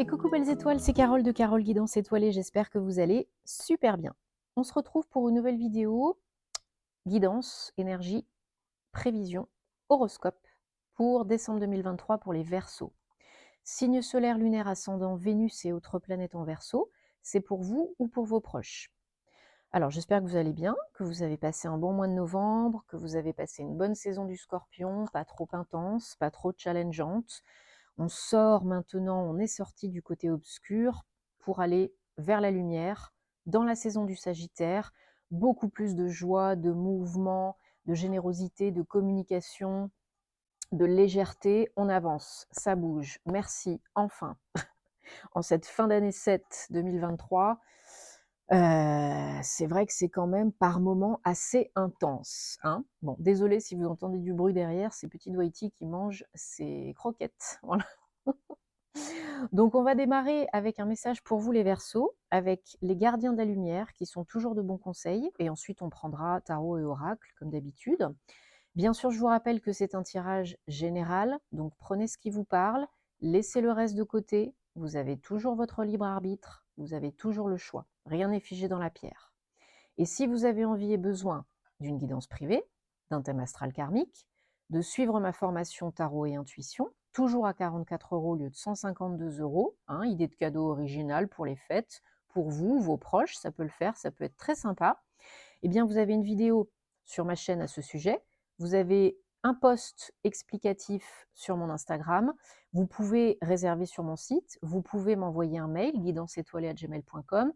Et coucou belles étoiles, c'est Carole de Carole Guidance Étoilée, j'espère que vous allez super bien. On se retrouve pour une nouvelle vidéo, guidance, énergie, prévision, horoscope pour décembre 2023 pour les Verseaux. Signe solaire, lunaire, ascendant, Vénus et autres planètes en Verseau, c'est pour vous ou pour vos proches. Alors j'espère que vous allez bien, que vous avez passé un bon mois de novembre, que vous avez passé une bonne saison du Scorpion, pas trop intense, pas trop challengeante. On sort maintenant, on est sorti du côté obscur pour aller vers la lumière, dans la saison du Sagittaire, beaucoup plus de joie, de mouvement, de générosité, de communication, de légèreté. On avance, ça bouge. Merci, enfin. En cette fin d'année 7 2023, c'est vrai que c'est quand même par moments assez intense, hein. Bon, désolé si vous entendez du bruit derrière, c'est petit Dwighty qui mange ses croquettes, voilà. Donc on va démarrer avec un message pour vous les Verseaux, avec les gardiens de la lumière qui sont toujours de bons conseils, et ensuite on prendra tarot et oracle comme d'habitude. Bien sûr, je vous rappelle que c'est un tirage général, donc prenez ce qui vous parle, laissez le reste de côté, vous avez toujours votre libre arbitre, vous avez toujours le choix, rien n'est figé dans la pierre. Et si vous avez envie et besoin d'une guidance privée, d'un thème astral karmique, de suivre ma formation tarot et intuition, toujours à 44 € au lieu de 152 €, hein, idée de cadeau originale pour les fêtes, pour vous, vos proches, ça peut le faire, ça peut être très sympa. Eh bien, vous avez une vidéo sur ma chaîne à ce sujet, vous avez un post explicatif sur mon Instagram, vous pouvez réserver sur mon site, vous pouvez m'envoyer un mail, guidanceétoilée@gmail.com.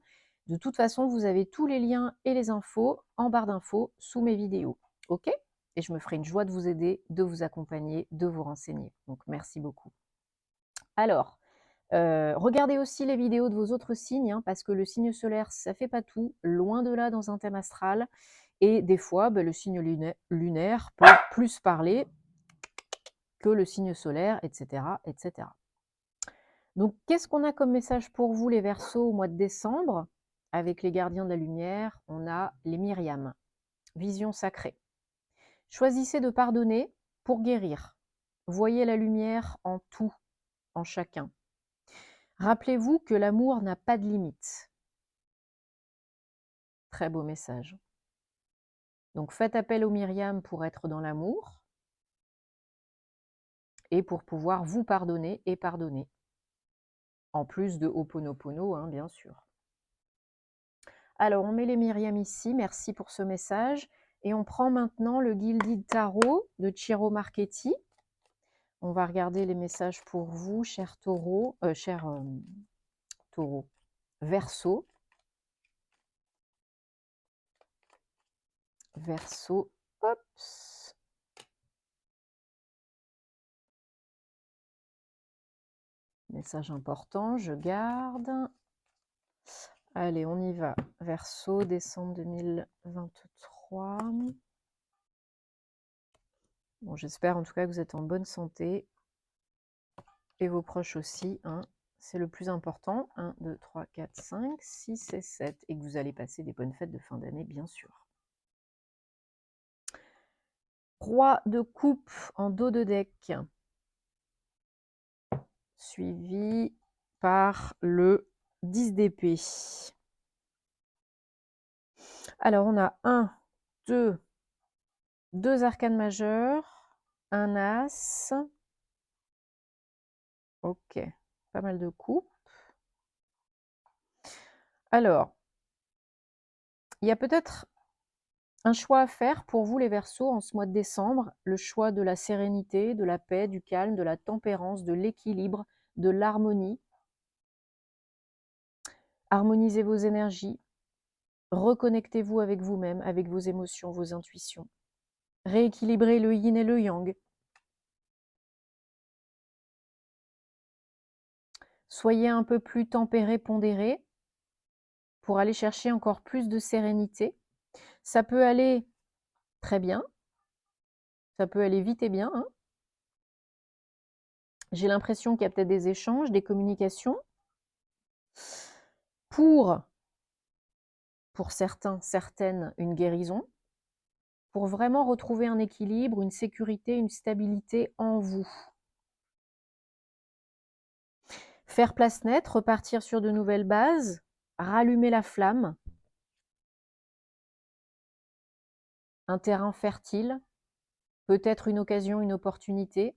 De toute façon, vous avez tous les liens et les infos en barre d'infos sous mes vidéos. OK? Et je me ferai une joie de vous aider, de vous accompagner, de vous renseigner. Donc, merci beaucoup. Alors, regardez aussi les vidéos de vos autres signes, hein, parce que le signe solaire, ça fait pas tout, loin de là dans un thème astral. Et des fois, le signe lunaire peut plus parler que le signe solaire, etc., etc. Donc, qu'est-ce qu'on a comme message pour vous, les Verseaux, au mois de décembre? Avec les gardiens de la lumière, on a les Myriam, vision sacrée. Choisissez de pardonner pour guérir. Voyez la lumière en tout, en chacun. Rappelez-vous que l'amour n'a pas de limite. Très beau message. Donc, faites appel aux Myriam pour être dans l'amour et pour pouvoir vous pardonner et pardonner. En plus de Ho'oponopono, hein, bien sûr. Alors, on met les Myriam ici. Merci pour ce message. Et on prend maintenant le Gilded Tarot de Ciro Marchetti. On va regarder les messages pour vous, chers taureaux, taureaux, Verseau. Verseau, hops. Message important, je garde. Allez, on y va. Verseau, décembre 2023. Bon, j'espère en tout cas que vous êtes en bonne santé. Et vos proches aussi, hein. C'est le plus important. 1, 2, 3, 4, 5, 6 et 7. Et que vous allez passer des bonnes fêtes de fin d'année, bien sûr. Roi de coupe en dos de deck. Suivi par le 10 d'épée. Alors, on a 1, 2 arcanes majeures, un as. Ok, pas mal de coupes. Alors, il y a peut-être un choix à faire pour vous les Verseaux en ce mois de décembre, le choix de la sérénité, de la paix, du calme, de la tempérance, de l'équilibre, de l'harmonie. Harmonisez vos énergies, reconnectez-vous avec vous-même, avec vos émotions, vos intuitions. Rééquilibrez le yin et le yang. Soyez un peu plus tempéré, pondéré pour aller chercher encore plus de sérénité. Ça peut aller très bien, ça peut aller vite et bien, hein. J'ai l'impression qu'il y a peut-être des échanges, des communications. Pour certains, certaines, une guérison. Pour vraiment retrouver un équilibre, une sécurité, une stabilité en vous. Faire place nette, repartir sur de nouvelles bases, rallumer la flamme, un terrain fertile, peut-être une occasion, une opportunité,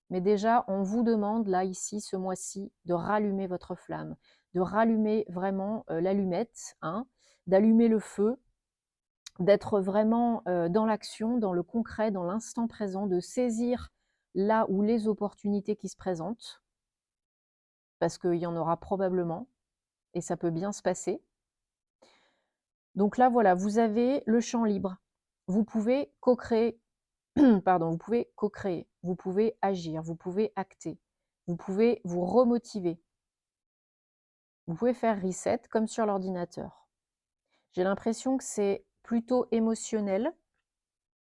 mais déjà, on vous demande, là, ici, ce mois-ci, de rallumer votre flamme, de rallumer vraiment l'allumette, hein, d'allumer le feu, d'être vraiment dans l'action, dans le concret, dans l'instant présent, de saisir là où les opportunités qui se présentent, parce qu'il y en aura probablement, et ça peut bien se passer. Donc là, voilà, vous avez le champ libre. Vous pouvez co-créer, pardon, vous pouvez co-créer, vous pouvez agir, vous pouvez acter, vous pouvez vous remotiver. Vous pouvez faire reset comme sur l'ordinateur. J'ai l'impression que c'est plutôt émotionnel,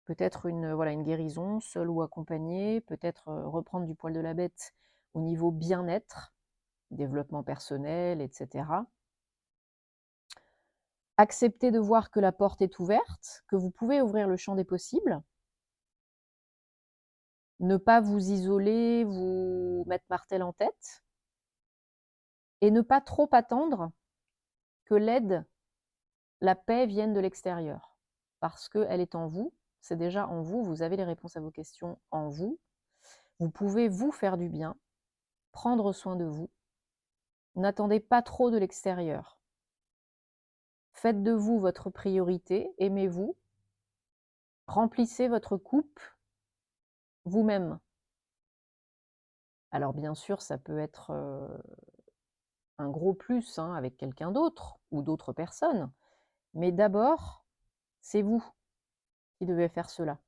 peut-être une guérison, seule ou accompagnée, peut-être reprendre du poil de la bête au niveau bien-être, développement personnel, etc. Accepter de voir que la porte est ouverte, que vous pouvez ouvrir le champ des possibles. Ne pas vous isoler, vous mettre martel en tête. Et ne pas trop attendre que l'aide, la paix vienne de l'extérieur. Parce qu'elle est en vous, c'est déjà en vous, vous avez les réponses à vos questions en vous. Vous pouvez vous faire du bien, prendre soin de vous. N'attendez pas trop de l'extérieur. Faites de vous votre priorité, aimez-vous. Remplissez votre coupe vous-même. Alors bien sûr, ça peut être un gros plus hein, avec quelqu'un d'autre ou d'autres personnes. Mais d'abord, c'est vous qui devez faire cela.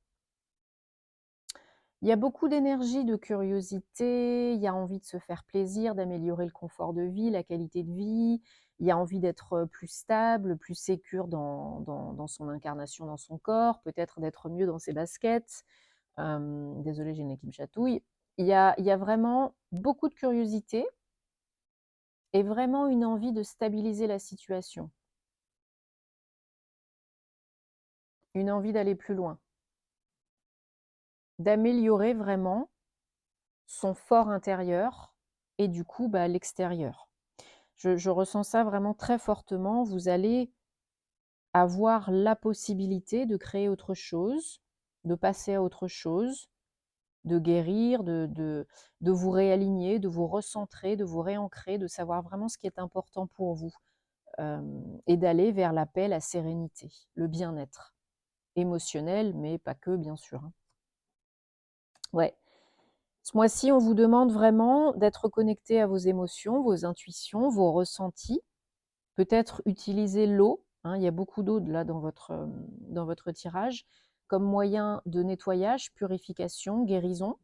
Il y a beaucoup d'énergie, de curiosité, il y a envie de se faire plaisir, d'améliorer le confort de vie, la qualité de vie, il y a envie d'être plus stable, plus sécure dans son incarnation, dans son corps, peut-être d'être mieux dans ses baskets. Désolée, j'ai le nez qui me chatouille. Il y a vraiment beaucoup de curiosité et vraiment une envie de stabiliser la situation. Une envie d'aller plus loin. D'améliorer vraiment son fort intérieur et du coup l'extérieur. Je ressens ça vraiment très fortement. Vous allez avoir la possibilité de créer autre chose, de passer à autre chose, de guérir, de vous réaligner, de vous recentrer, de vous réancrer, de savoir vraiment ce qui est important pour vous et d'aller vers la paix, la sérénité, le bien-être émotionnel, mais pas que, bien sûr. Hein. Ouais. Ce mois-ci, on vous demande vraiment d'être connecté à vos émotions, vos intuitions, vos ressentis. Peut-être utiliser l'eau, hein, il y a beaucoup d'eau là dans votre tirage, comme moyen de nettoyage, purification, guérison.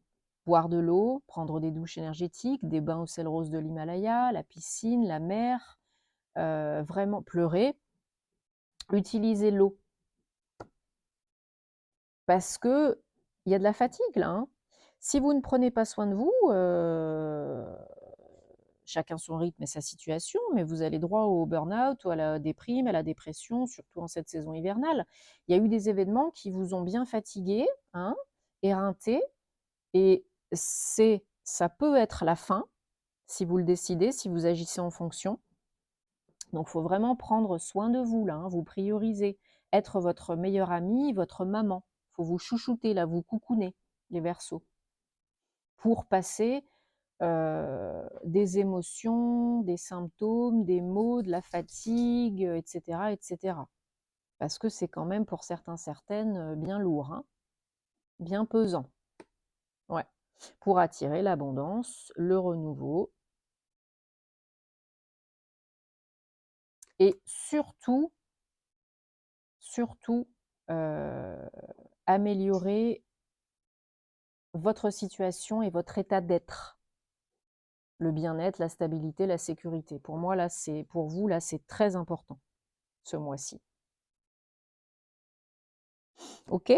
Boire de l'eau, prendre des douches énergétiques, des bains au sel rose de l'Himalaya, la piscine, la mer, vraiment pleurer. Utiliser l'eau. Parce qu'il y a de la fatigue là. Hein. Si vous ne prenez pas soin de vous, chacun son rythme et sa situation, mais vous allez droit au burn-out ou à la déprime, à la dépression, surtout en cette saison hivernale. Il y a eu des événements qui vous ont bien fatigué, hein, éreinté, et ça peut être la fin, si vous le décidez, si vous agissez en fonction. Donc, il faut vraiment prendre soin de vous, là, hein, vous prioriser, être votre meilleure amie, votre maman. Il faut vous chouchouter, là, vous coucouner, les Verseaux, pour passer des émotions, des symptômes, des maux, de la fatigue, etc., etc. Parce que c'est quand même, pour certains, certaines, bien lourd, hein, bien pesant. Ouais. Pour attirer l'abondance, le renouveau. Et surtout, améliorer votre situation et votre état d'être. Le bien-être, la stabilité, la sécurité. Pour moi, là, pour vous, là, c'est très important, ce mois-ci. Ok ?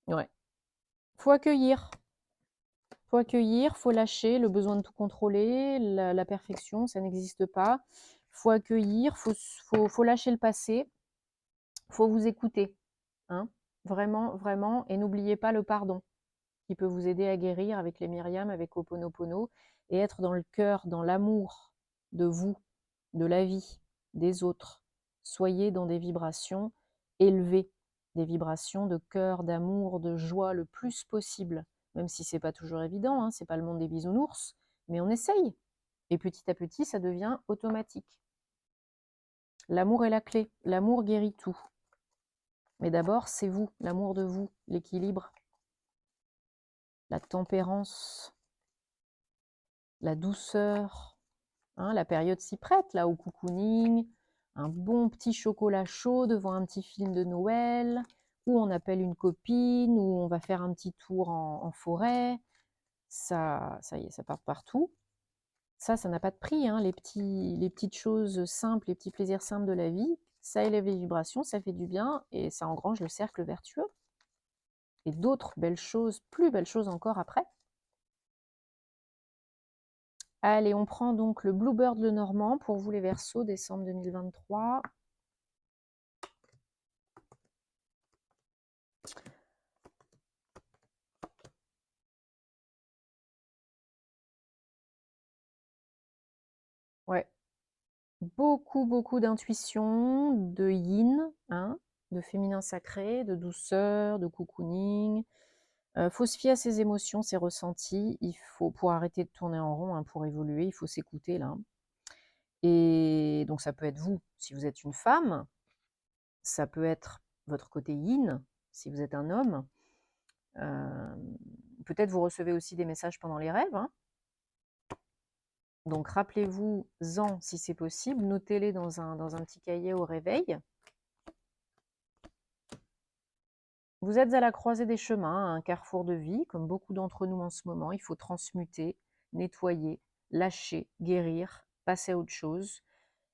Ouais. Faut accueillir. Faut accueillir, faut lâcher le besoin de tout contrôler, la perfection, ça n'existe pas. Faut accueillir, faut lâcher le passé, faut vous écouter. Hein, vraiment, vraiment. Et n'oubliez pas le pardon. qui peut vous aider à guérir avec les Myriam, avec Ho'oponopono, et être dans le cœur, dans l'amour de vous, de la vie, des autres. Soyez dans des vibrations élevées, des vibrations de cœur, d'amour, de joie le plus possible, même si c'est pas toujours évident, hein, c'est pas le monde des bisounours, mais on essaye. Et petit à petit, ça devient automatique. L'amour est la clé, l'amour guérit tout. Mais d'abord, c'est vous, l'amour de vous, l'équilibre, la tempérance, la douceur, hein, la période s'y prête, là, au cocooning, un bon petit chocolat chaud devant un petit film de Noël, où on appelle une copine, où on va faire un petit tour en forêt. Ça y est, ça part partout. Ça n'a pas de prix, hein, les petites choses simples, les petits plaisirs simples de la vie, ça élève les vibrations, ça fait du bien, et ça engrange le cercle vertueux. Et d'autres belles choses, plus belles choses encore après. Allez, on prend donc le Bluebird le Normand pour vous les Verseaux, décembre 2023. Ouais, beaucoup d'intuition, de yin, hein, de féminin sacré, de douceur, de cocooning. Faut se fier à ses émotions, ses ressentis. Il faut, pour arrêter de tourner en rond, hein, pour évoluer, il faut s'écouter là. Et donc ça peut être vous, si vous êtes une femme. Ça peut être votre côté yin, si vous êtes un homme. Peut-être vous recevez aussi des messages pendant les rêves, hein. Donc rappelez-vous-en si c'est possible, notez-les dans un petit cahier au réveil. Vous êtes à la croisée des chemins, à un carrefour de vie, comme beaucoup d'entre nous en ce moment. Il faut transmuter, nettoyer, lâcher, guérir, passer à autre chose.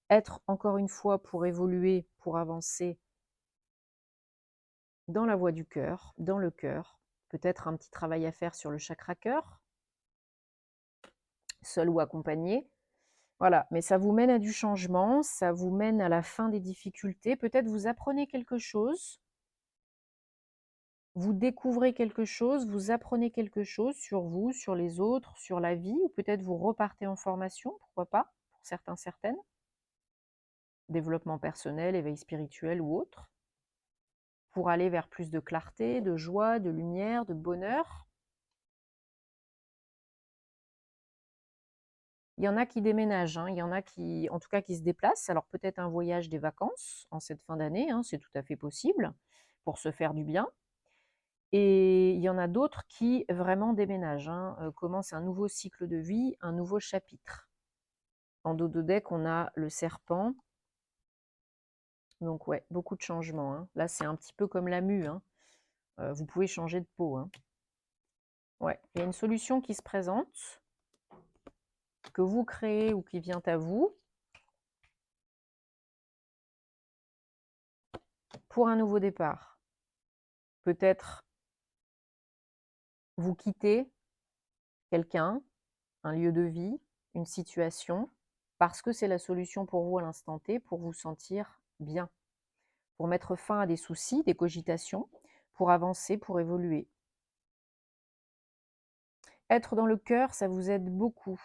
Être, encore une fois, pour évoluer, pour avancer, dans la voie du cœur, dans le cœur. Peut-être un petit travail à faire sur le chakra cœur, seul ou accompagné. Voilà, mais ça vous mène à du changement, ça vous mène à la fin des difficultés. Peut-être vous apprenez quelque chose, vous découvrez quelque chose, vous apprenez quelque chose sur vous, sur les autres, sur la vie, ou peut-être vous repartez en formation, pourquoi pas, pour certains, certaines. Développement personnel, éveil spirituel ou autre, pour aller vers plus de clarté, de joie, de lumière, de bonheur. Il y en a qui déménagent, hein, il y en a qui, en tout cas, qui se déplacent. Alors peut-être un voyage des vacances en cette fin d'année, hein, c'est tout à fait possible, pour se faire du bien. Et il y en a d'autres qui vraiment déménagent, hein, commencent un nouveau cycle de vie, un nouveau chapitre. En dos de deck, on a le serpent. Donc ouais, beaucoup de changements, hein. Là, c'est un petit peu comme la mue, hein. Vous pouvez changer de peau, hein. Ouais, il y a une solution qui se présente, que vous créez ou qui vient à vous, pour un nouveau départ. Peut-être vous quittez quelqu'un, un lieu de vie, une situation, parce que c'est la solution pour vous à l'instant T, pour vous sentir bien, pour mettre fin à des soucis, des cogitations, pour avancer, pour évoluer. Être dans le cœur, ça vous aide beaucoup.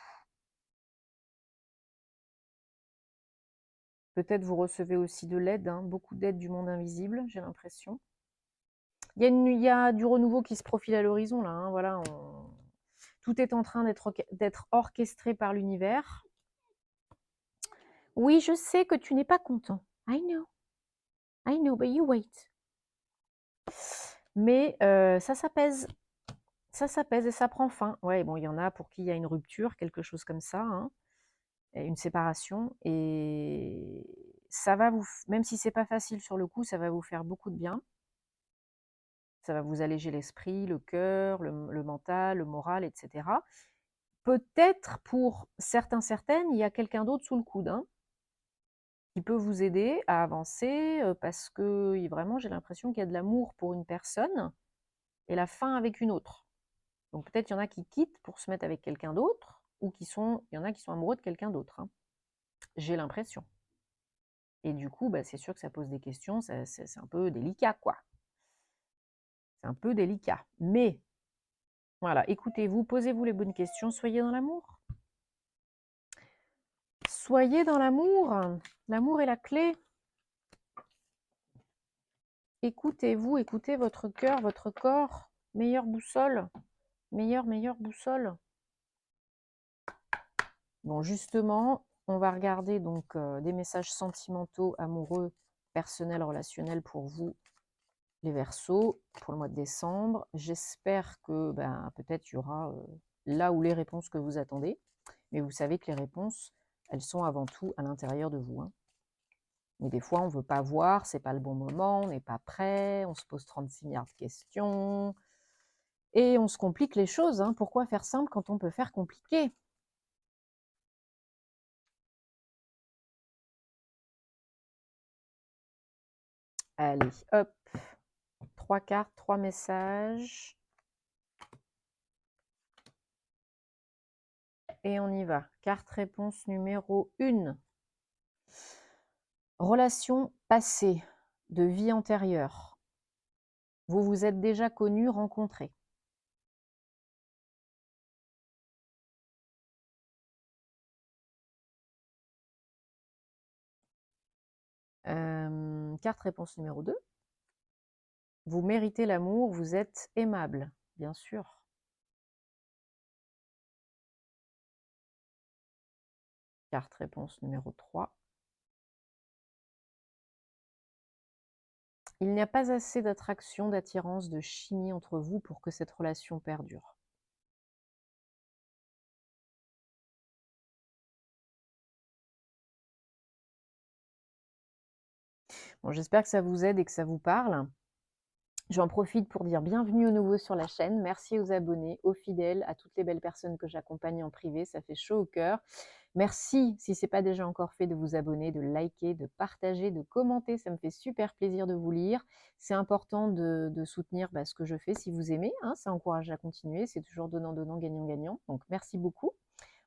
Peut-être vous recevez aussi de l'aide, hein, beaucoup d'aide du monde invisible, j'ai l'impression. Il y a du renouveau qui se profile à l'horizon, là, hein, voilà, tout est en train d'être orchestré par l'univers. Oui, je sais que tu n'es pas content. I know, but you wait. Mais ça s'apaise et ça prend fin. Ouais, bon, il y en a pour qui il y a une rupture, quelque chose comme ça, hein, une séparation, et ça va vous, même si c'est pas facile sur le coup, ça va vous faire beaucoup de bien. Ça va vous alléger l'esprit, le cœur, le mental, le moral, etc. Peut-être pour certains, certaines, il y a quelqu'un d'autre sous le coude, hein, qui peut vous aider à avancer, parce que vraiment, j'ai l'impression qu'il y a de l'amour pour une personne et la fin avec une autre. Donc peut-être il y en a qui quittent pour se mettre avec quelqu'un d'autre, ou il y en a qui sont amoureux de quelqu'un d'autre, hein. J'ai l'impression. Et du coup, bah, c'est sûr que ça pose des questions, c'est un peu délicat, quoi. C'est un peu délicat. Mais Voilà, écoutez-vous, posez-vous les bonnes questions, soyez dans l'amour. Soyez dans l'amour. L'amour est la clé. Écoutez-vous, écoutez votre cœur, votre corps. Meilleure boussole. Meilleure boussole. Bon, justement, on va regarder donc des messages sentimentaux, amoureux, personnels, relationnels pour vous, les Verseaux, pour le mois de décembre. J'espère que peut-être il y aura là où les réponses que vous attendez. Mais vous savez que les réponses, elles sont avant tout à l'intérieur de vous. Hein. Mais des fois, on ne veut pas voir, c'est pas le bon moment, on n'est pas prêt, on se pose 36 milliards de questions et on se complique les choses. Hein. Pourquoi faire simple quand on peut faire compliqué? Allez, hop, 3 cartes, 3 messages. Et on y va. Carte réponse numéro 1. Relation passée, de vie antérieure. Vous vous êtes déjà connus, rencontrés. Carte réponse numéro 2. Vous méritez l'amour, vous êtes aimable, bien sûr. Carte réponse numéro 3. Il n'y a pas assez d'attraction, d'attirance, de chimie entre vous pour que cette relation perdure. Bon, j'espère que ça vous aide et que ça vous parle. J'en profite pour dire bienvenue aux nouveaux sur la chaîne. Merci aux abonnés, aux fidèles, à toutes les belles personnes que j'accompagne en privé. Ça fait chaud au cœur. Merci, si ce n'est pas déjà encore fait, de vous abonner, de liker, de partager, de commenter. Ça me fait super plaisir de vous lire. C'est important de soutenir ce que je fais si vous aimez. Hein, ça encourage à continuer. C'est toujours donnant-donnant, gagnant-gagnant. Donc, merci beaucoup.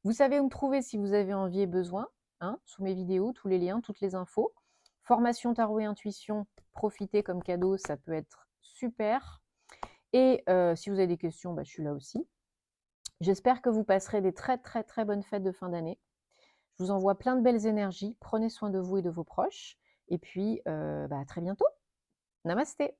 Vous savez où me trouver si vous avez envie et besoin. Hein, sous mes vidéos, tous les liens, toutes les infos. Formation tarot et intuition, profitez comme cadeau, ça peut être super. Et si vous avez des questions, je suis là aussi. J'espère que vous passerez des très très très bonnes fêtes de fin d'année. Je vous envoie plein de belles énergies. Prenez soin de vous et de vos proches. Et puis, à très bientôt. Namasté.